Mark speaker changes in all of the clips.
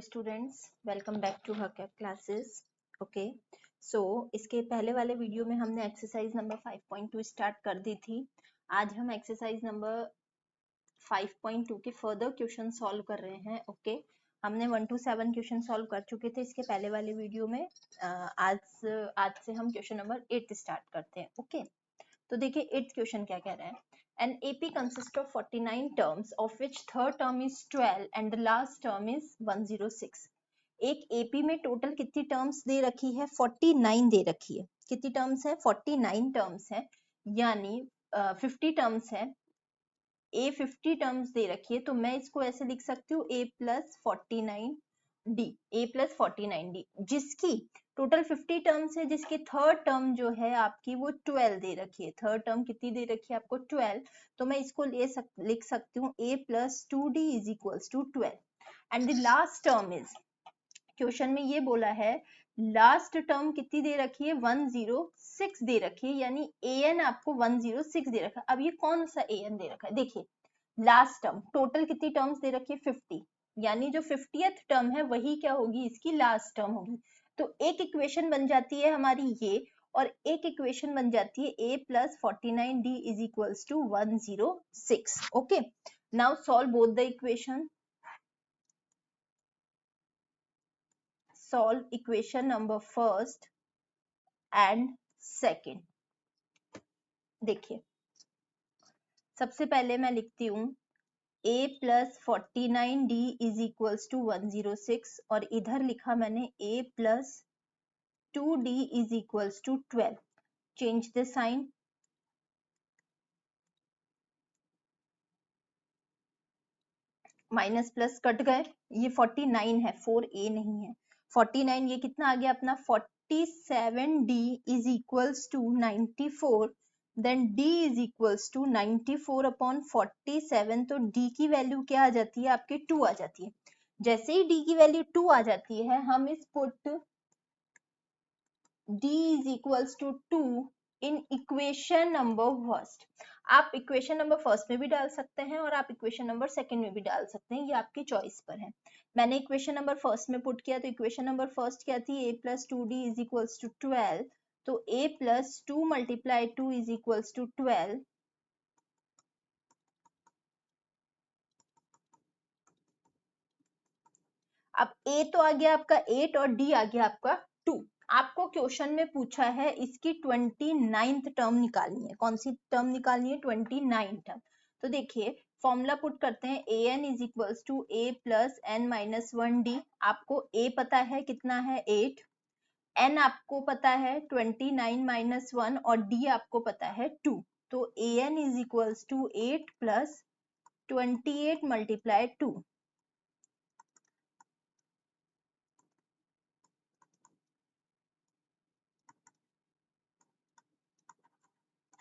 Speaker 1: Students, welcome back to हक classes. Okay, सो इसके पहले वाले वीडियो में हमने एक्सरसाइज नंबर 5.2 स्टार्ट कर दी थी। आज हम एक्सरसाइज नंबर 5.2 के फर्दर क्वेश्चन सॉल्व कर रहे हैं। ओके, हमने 1 to 7 क्वेश्चन सॉल्व कर चुके थे इसके पहले वाले वीडियो में। आज से हम क्वेश्चन नंबर 8 स्टार्ट करते हैं। ओके, तो देखिए 8th क्वेश्चन क्या कह रहा है। An AP consists of 49 terms, of which third term is 12 and the last term is 106. एक AP में टोटल कितनी टर्म्स दे रखी है? 49 दे रखी है। कितनी टर्म्स है? 49 टर्म्स है, यानी 50 टर्म्स है। A 50 टर्म्स दे रखी है, तो मैं इसको ऐसे लिख सकती हूँ A plus 49D, A plus 49D, जिसकी टोटल 50 टर्म्स है, जिसकी थर्ड टर्म जो है आपकी वो 12 दे रखी है। थर्ड टर्म कितनी दे रखी है आपको? 12। तो मैं इसको लिख सकती हूँ A plus 2D is equals to 12 and the last term is, question में ये बोला है लास्ट टर्म कितनी दे रखी है? 106 दे रखी है, यानी an आपको 106 दे रखा है। अब ये कौन सा an दे रखा है? देखिए लास्ट टर्म, टोटल कितनी टर्म्स दे रखी है? 50, यानी जो 50th टर्म है वही क्या होगी? इसकी लास्ट टर्म होगी। तो एक इक्वेशन बन जाती है हमारी ये, और एक इक्वेशन बन जाती है a plus 49d is equals to 106। Okay, now solve both the equation. Solve equation number first and second। देखिए सबसे पहले मैं लिखती हूँ a plus 49d is equals to 106, और इधर लिखा मैंने a plus 2d is equals to 12। Change the sign, minus plus cut गए। ये 49 है, 4a नहीं है। 49 ये कितना आ गया अपना? 47d is equals to 94, then d is equals to 94 upon 47। तो d की वैल्यू क्या आ जाती है आपके? 2 आ जाती है। जैसे ही d की वैल्यू 2 आ जाती है, हम इस put d is equals to 2 in equation number first. आप इक्वेशन नंबर फर्स्ट में भी डाल सकते हैं और आप इक्वेशन नंबर सेकंड में भी डाल सकते हैं, ये आपकी चॉइस पर है। मैंने इक्वेशन नंबर फर्स्ट में पुट किया, तो इक्वेशन नंबर फर्स्ट क्या थी? a plus 2d is equals to 12। तो a plus 2 multiply 2 is equals to 12। अब a तो आ गया आपका 8 और d आ गया आपका 2। आपको क्वेश्चन में पूछा है इसकी 29th टर्म निकालनी है। कौन सी टर्म निकालनी है? 29 टर्म। तो देखिए फॉर्मूला पुट करते हैं, A N is equals to A plus N minus 1d। आपको a पता है कितना है? 8। n आपको पता है 29 माइनस 1, और d आपको पता है 2। तो A N is equals to 8 plus 28 multiply 2।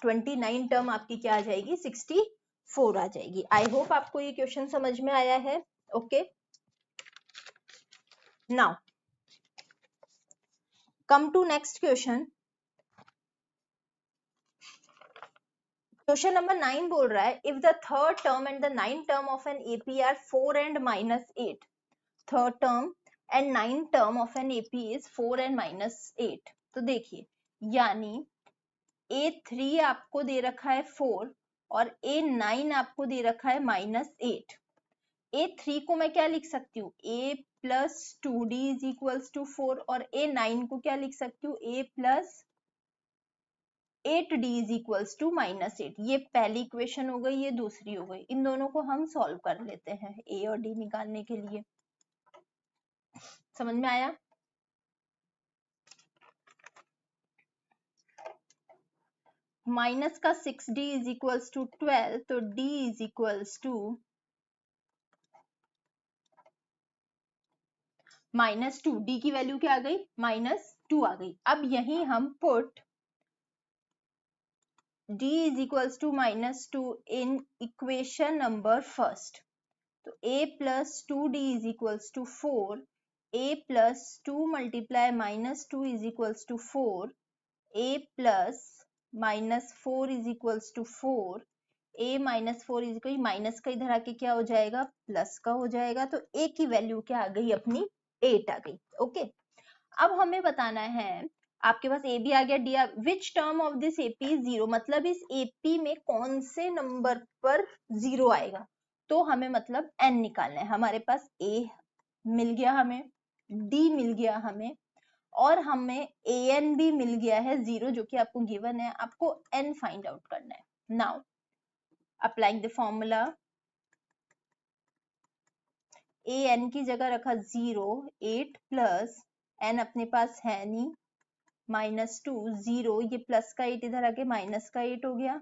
Speaker 1: 29 term आपकी क्या आ जाएगी? 64 आ जाएगी। आई होप आपको ये क्वेश्चन समझ में आया है। Okay, now come to next question. Question number 9 बोल रहा है, if the third term and the nine term of an AP are 4 and minus 8। Third term and nine term of an AP is 4 and minus 8। तो देखिए, यानी A3 आपको दे रखा है 4 और A9 आपको दे रखा है -8। A3 को मैं क्या लिख सकती हूँ? A plus 2d is equals to 4, और A9 को क्या लिख सकती हूँ? A plus 8d is equals to -8। ये पहली इक्वेशन हो गई, ये दूसरी हो गई। इन दोनों को हम सॉल्व कर लेते हैं A और D निकालने के लिए। समझ में आया? माइनस का 6d इज इक्वल्स टू 12, तो d is equals to -2। d की वैल्यू क्या आ गई? -2 आ गई। अब यही हम put d is equals to -2 in equation number first. तो a plus 2d is equals to 4, a plus 2 multiply -2 is equals to 4, a plus -4 is equals to 4, a minus 4 is equal, minus का इधर आके क्या हो जाएगा, plus का हो जाएगा, तो a की वैल्यू क्या आ गई अपनी, 8 आ गई। ओके, अब हमें बताना है, आपके पास ए भी आ गया, D, which term of this AP is zero, मतलब इस एपी में कौन से नंबर पर जीरो आएगा, तो हमें मतलब एन निकालना है। हमारे पास ए मिल गया, हमें डी मिल गया हमें, और हमें ए एन भी मिल गया है जीरो, जो कि आपको गिवन है, आपको एन फाइंड आउट करना है। Now applying the formula, a n की जगह रखा 0, 8 प्लस एन अपने पास है नहीं, -2, 0, ये प्लस का 8 इधर आके माइनस का 8 हो गया,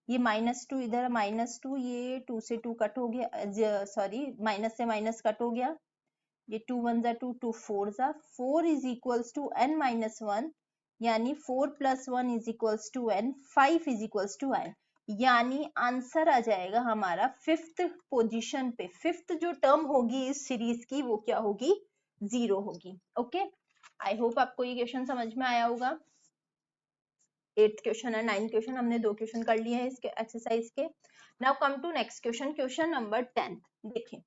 Speaker 1: ये -2 इधर, -2, ये 2 से 2 कट हो गया, सॉरी माइनस से माइनस कट हो गया, ये 2 1 जा 2, 2 4 जा 4 इज इक्वल्स टू n -1, यानी 4 + 1 is equals to n, 5 is equals to n, यानी आंसर आ जाएगा हमारा फिफ्थ पोजीशन पे। फिफ्थ जो टर्म होगी इस सीरीज की वो क्या होगी, 0 होगी। ओके, आई होप आपको ये क्वेश्चन समझ में आया होगा। 8th क्वेश्चन है, 9th क्वेश्चन, हमने 2 क्वेश्चन कर लिए हैं इसके एक्सरसाइज के। Now come to next question, question number 10। देखिए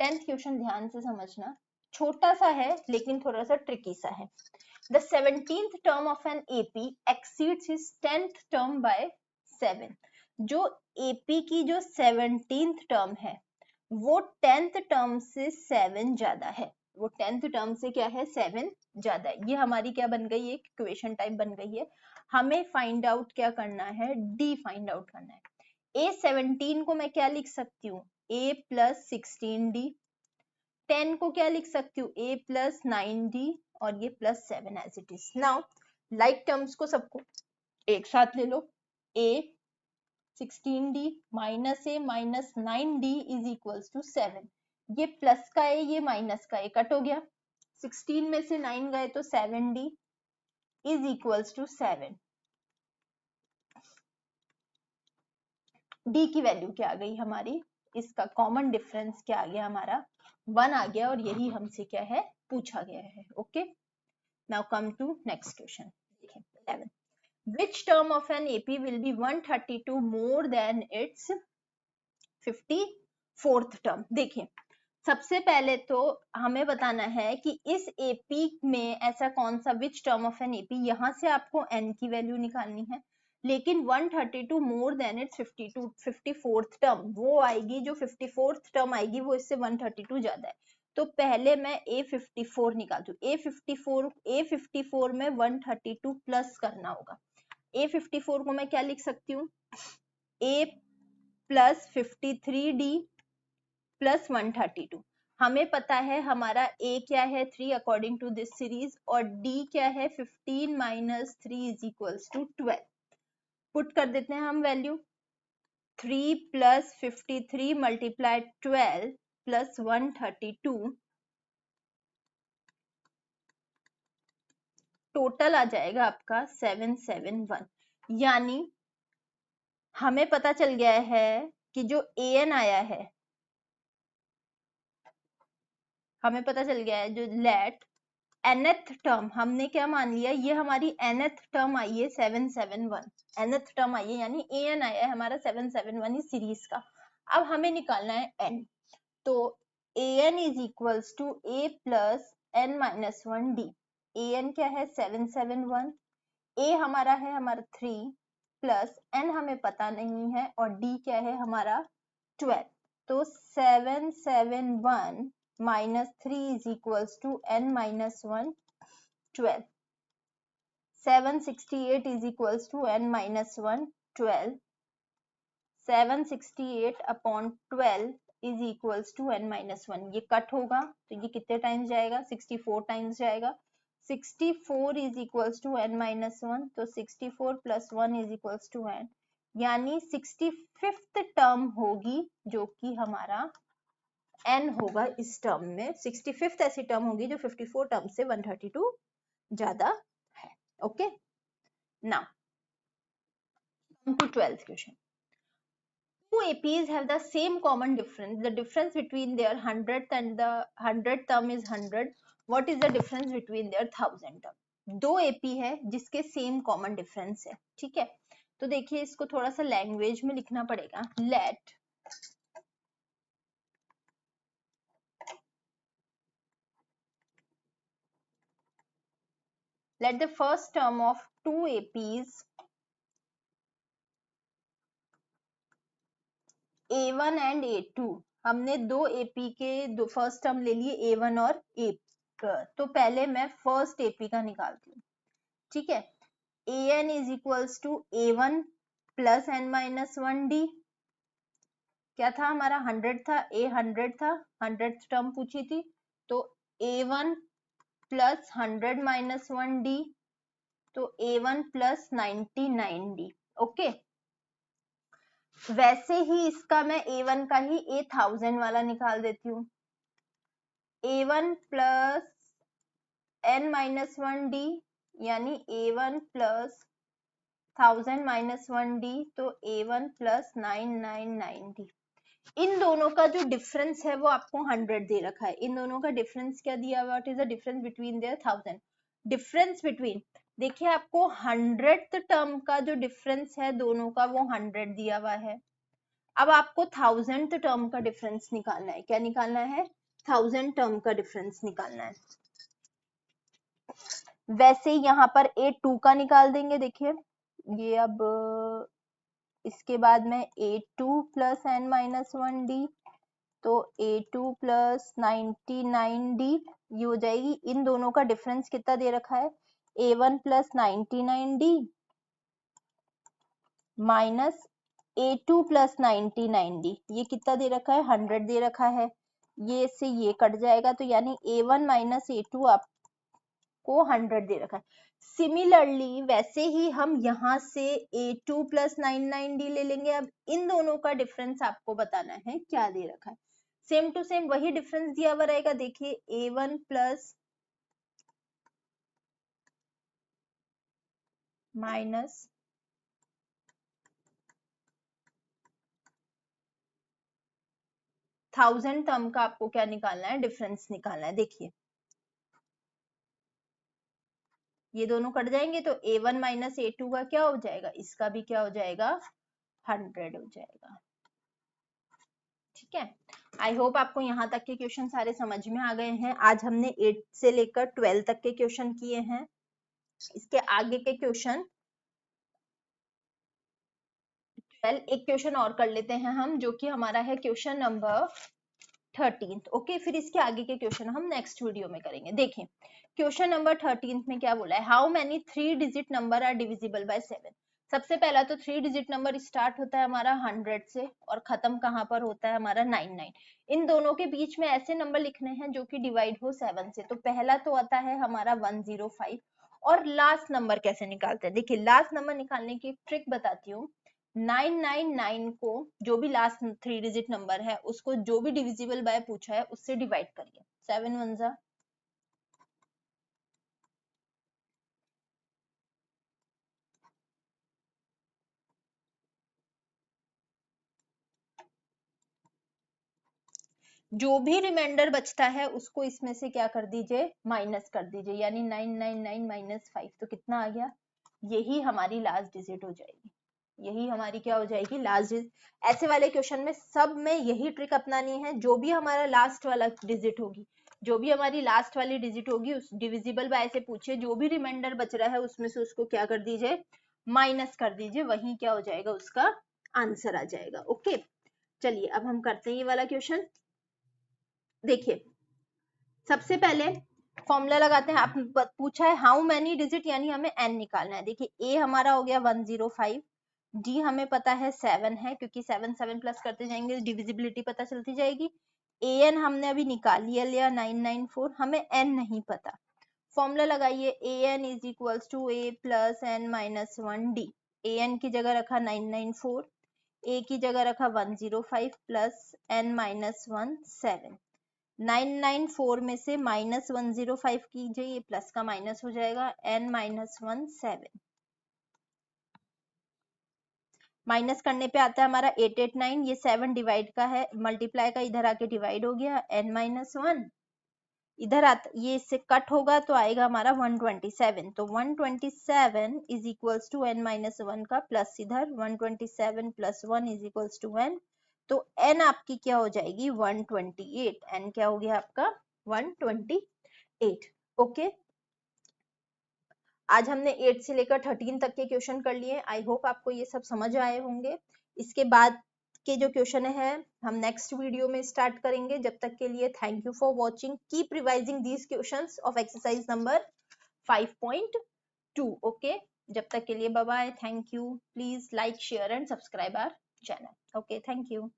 Speaker 1: 10th क्वेश्चन ध्यान से समझना, छोटा सा है लेकिन थोड़ा सा ट्रिकी सा है। The 17th term of an AP exceeds his 10th term by 7। जो AP की जो 17th टर्म है वो 10th टर्म से 7 ज्यादा है, वो 10th टर्म से क्या है, 7 ज्यादा है। ये हमारी क्या बन गई है, इक्वेशन टाइप बन गई है। हमें फाइंड आउट क्या करना है, डी फाइंड आउट करना है। A17 को मैं क्या लिख सकती हूँ, A + 16D। 10 को क्या लिख सकती हूँ, A + 9D, और ये +7 as it is. Now like terms को सबको एक साथ ले लो, A 16D -A - 9D is equals to 7। ये प्लस का है, ये माइनस का है, कट हो गया, 16 में से 9 गए तो 7D is equals to 7। D की वैल्यू क्या आ गई हमारी, इसका कॉमन डिफरेंस क्या आ गया हमारा, 1 आ गया, और यही हमसे क्या है, पूछा गया है। Okay, now come to next question. देखिए 11, which term of an AP will be 132 more than its 54th term। देखिए सबसे पहले तो हमें बताना है कि इस एपी में ऐसा कौन सा, which term of an AP, यहां से आपको एन की वैल्यू निकालनी है, लेकिन 132 more than it's 54th term वो आएगी, जो 54th टर्म आएगी वो इससे 132 ज्यादा है। तो पहले मैं A54 निकालती हूँ, A54 में 132 प्लस करना होगा। A54 को मैं क्या लिख सकती हूँ, A + 53D + 132। हमें पता है हमारा A क्या है, 3 अकॉर्डिंग टू दिस सीरीज, और D क्या है, 15 - 3 इज इक्वल्स टू 12। पुट कर देते हैं हम वैल्यू, 3 + 53 × 12 + 132, टोटल आ जाएगा आपका 771। यानी हमें पता चल गया है कि जो AN आया है, हमें पता चल गया है जो लेट nth टर्म हमने क्या मान लिया, ये हमारी nth टर्म आई है 771, nth टर्म आई है, यानी an आया है हमारा 771 इस सीरीज का। अब हमें निकालना है n, तो an is equals to a + n - 1d। an क्या है, 771, a हमारा है हमारा 3 प्लस n हमें पता नहीं है, और d क्या है हमारा 12। तो 771 - 3 is equals to n - 1 12। 768 is equals to n minus 1 12। 768 upon 12 is equals to n minus 1। ये कट होगा तो ये कितने टाइम्स जाएगा, 64 टाइम्स जाएगा। 64 is equals to n minus 1, तो 64 plus 1 is equals to n, यानी 65th टर्म होगी जो कि हमारा n होगा इस टर्म में। 65th ऐसी टर्म होगी जो 54 टर्म से 132 ज्यादा है। Okay, now come to 12th question. Two APs have the same common difference. The difference between their 100th and the 100th term is 100. What is the difference between their 1000th term? दो AP है जिसके same common difference है, ठीक है। तो देखिए इसको थोड़ा सा लैंग्वेज में लिखना पड़ेगा। let the first term of two APs A1 and A2, हमने दो एपी के दो फर्स्ट टर्म ले लिए A1 और A, तो पहले मैं फर्स्ट एपी का निकालती हूँ, ठीक है। an is equals to A1 plus n minus 1d, क्या था हमारा 100 था, A 100 था, 100 टर्म पूछी थी, तो A1 प्लस 100 माइनस 1d, तो A1 प्लस 99d, ओके। वैसे ही इसका मैं A1 का ही A1000 वाला निकाल देती हूँ। A1 plus n minus 1d यानी A1 प्लस 1000 माइनस 1d, तो A1 प्लस 999d। इन दोनों का जो डिफरेंस है वो आपको 100 दे रखा है। इन दोनों का डिफरेंस क्या दिया हुआ, what is the difference between their 1000, difference between, देखिए आपको 100th टर्म का जो डिफरेंस है दोनों का वो 100 दिया हुआ है। अब आपको 1000th टर्म का डिफरेंस निकालना है। क्या निकालना है? 1000 टर्म का डिफरेंस निकालना है। वैसे यहाँ पर A2 का निकाल देंगे। देखिए ये अब इसके बाद में A2 plus n minus 1d, तो A2 प्लस 99d ये हो जाएगी। इन दोनों का डिफरेंस कितना दे रखा है, A1 plus 99d minus A2 plus 99d, ये कितना दे रखा है, 100 दे रखा है। ये से ये कट जाएगा, तो यानी A1 माइनस A2 आपको 100 दे रखा है। सिमिलरली वैसे ही हम यहाँ से A2 प्लस 99d ले लेंगे। अब इन दोनों का डिफरेंस आपको बताना है क्या दे रखा है। सेम टू सेम वही डिफरेंस दिया हुआ रहेगा। देखिए A1 प्लस माइनस 1000 टर्म का आपको क्या निकालना है, डिफरेंस निकालना है। देखिए ये दोनों कट जाएंगे, तो A1 माइनस A2 का क्या हो जाएगा, इसका भी क्या हो जाएगा, 100 हो जाएगा, ठीक है। आई होप आपको यहाँ तक के क्वेश्चन सारे समझ में आ गए हैं। आज हमने 8 से लेकर 12 तक के क्वेश्चन किए हैं। इसके आगे के क्वेश्चन 12, एक क्वेश्चन और कर लेते हैं हम, जो कि हमारा है क्वेश्चन नंबर 13th, ओके। फिर इसके आगे के क्वेश्चन हम नेक्स्ट वीडियो में करेंगे। देखें क्वेश्चन नंबर 13th में क्या बोला है, how many 3 digit number are divisible by 7। सबसे पहला तो 3 डिजिट नंबर स्टार्ट होता है हमारा 100 से और खत्म कहाँ पर होता है हमारा 99। इन दोनों के बीच में ऐसे नंबर लिखने हैं जो कि डिवाइड हो 7 से। तो पहला तो आता है हमारा 105। और लास्ट नंबर कैसे निकालते हैं, देखिए लास्ट नंबर निकालने की ट्रिक बताती हूँ। 999 को, जो भी लास्ट 3 डिजिट नंबर है उसको जो भी डिविजिबल बाय पूछा है उससे डिवाइड करिए। 7 1 जा, जो भी रिमाइंडर बचता है उसको इसमें से क्या कर दीजिए, माइनस कर दीजिए। यानी 999 माइनस 5 तो कितना आ गया, यही हमारी लास्ट डिजिट हो जाएगी। यही हमारी क्या हो जाएगी, लास्ट डिजिट। ऐसे वाले क्वेश्चन में सब में यही ट्रिक अपनानी है। जो भी हमारा लास्ट वाला डिजिट होगी, जो भी हमारी लास्ट वाली डिजिट होगी उस डिविजिबल बाय से पूछिए, जो भी रिमाइंडर बच रहा है उसमें से उसको क्या कर दीजिए, माइनस कर दीजिए। वही क्या हो जाएगा, उसका आंसर आ जाएगा, ओके। चलिए अब हम करते हैं ये वाला क्वेश्चन। देखिए सबसे पहले फॉर्मूला लगाते हैं। आप पूछा है हाउ मेनी डिजिट, यानी हमें n निकालना है। देखिए a हमारा हो गया 105, d हमें पता है 7 है, क्योंकि 7 7 प्लस करते जाएंगे डिविजिबिलिटी पता चलती जाएगी। an हमने अभी निकाल लिया 994, हमें n नहीं पता। फॉर्मूला लगाइए, an is equals to a plus n minus 1d। an की जगह रखा 994, a की जगह रखा 105 प्लस n माइनस 1 7। 994 में से माइनस 105 कीजिए, ये प्लस का माइनस हो जाएगा, n माइनस 1 7। माइनस करने पे आता है हमारा 889, ये 7 डिवाइड का है, मल्टीप्लाई का इधर आके डिवाइड हो गया, n माइनस 1। इधर आता, ये इससे कट होगा तो आएगा हमारा 127, तो 127 is equals to n minus 1 का प्लस इधर 127 plus 1 is equals to n, तो n आपकी क्या हो जाएगी 128, n क्या हो गया आपका 128। ओके, आज हमने 8 से लेकर 13 तक के क्वेश्चन कर लिए। आई होप आपको ये सब समझ आए होंगे। इसके बाद के जो क्वेश्चन है हम नेक्स्ट वीडियो में स्टार्ट करेंगे। जब तक के लिए thank you for watching, keep revising these questions of exercise number 5.2। Okay, जब तक के लिए bye bye, thank you, please like share and subscribe our channel. Okay, thank you.